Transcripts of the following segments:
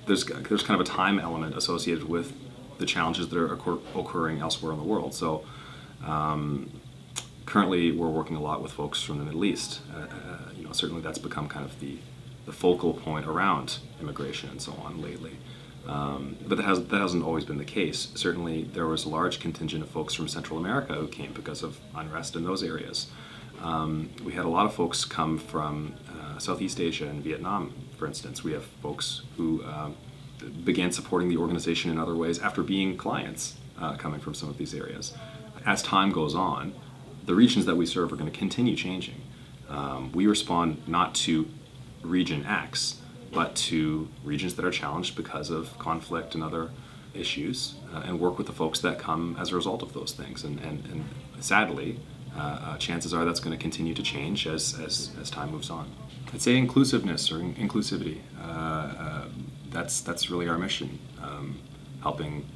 there's kind of a time element associated with the challenges that are occurring elsewhere in the world. So currently we're working a lot with folks from the Middle East. Certainly that's become kind of the focal point around immigration and so on lately. But that hasn't always been the case. Certainly there was a large contingent of folks from Central America who came because of unrest in those areas. We had a lot of folks come from Southeast Asia and Vietnam, for instance. We have folks who began supporting the organization in other ways after being clients coming from some of these areas. As time goes on, the regions that we serve are going to continue changing. We respond not to region X, but to regions that are challenged because of conflict and other issues, and work with the folks that come as a result of those things. And sadly, chances are that's going to continue to change as time moves on. I'd say inclusiveness or inclusivity. That's really our mission, helping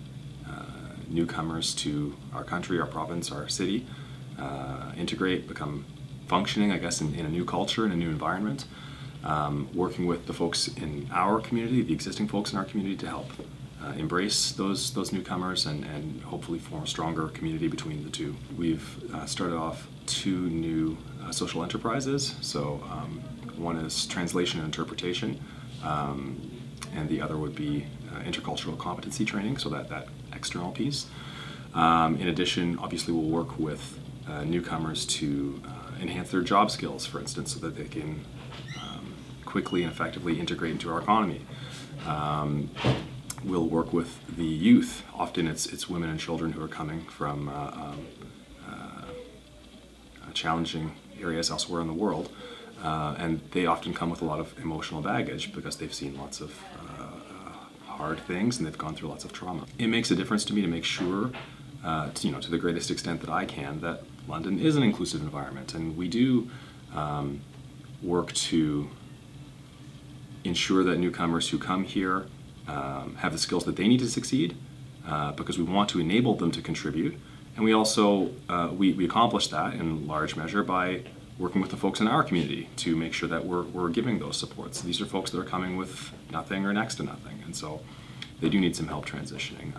newcomers to our country, our province, our city, integrate, become functioning, I guess, in a new culture, in a new environment. Working with the folks in our community, the existing folks in our community, to help embrace those newcomers and hopefully form a stronger community between the two. We've started off 2 new social enterprises. So one is translation and interpretation, and the other would be intercultural competency training, so that external piece. In addition, obviously we'll work with newcomers to enhance their job skills, for instance, so that they can quickly and effectively integrate into our economy. We'll work with the youth. Often it's women and children who are coming from challenging areas elsewhere in the world, and they often come with a lot of emotional baggage because they've seen lots of hard things and they've gone through lots of trauma. It makes a difference to me to make sure, to the greatest extent that I can, that London is an inclusive environment, and we do work to ensure that newcomers who come here have the skills that they need to succeed, because we want to enable them to contribute. And we also, we accomplish that in large measure by working with the folks in our community to make sure that we're giving those supports. These are folks that are coming with nothing or next to nothing, and so they do need some help transitioning.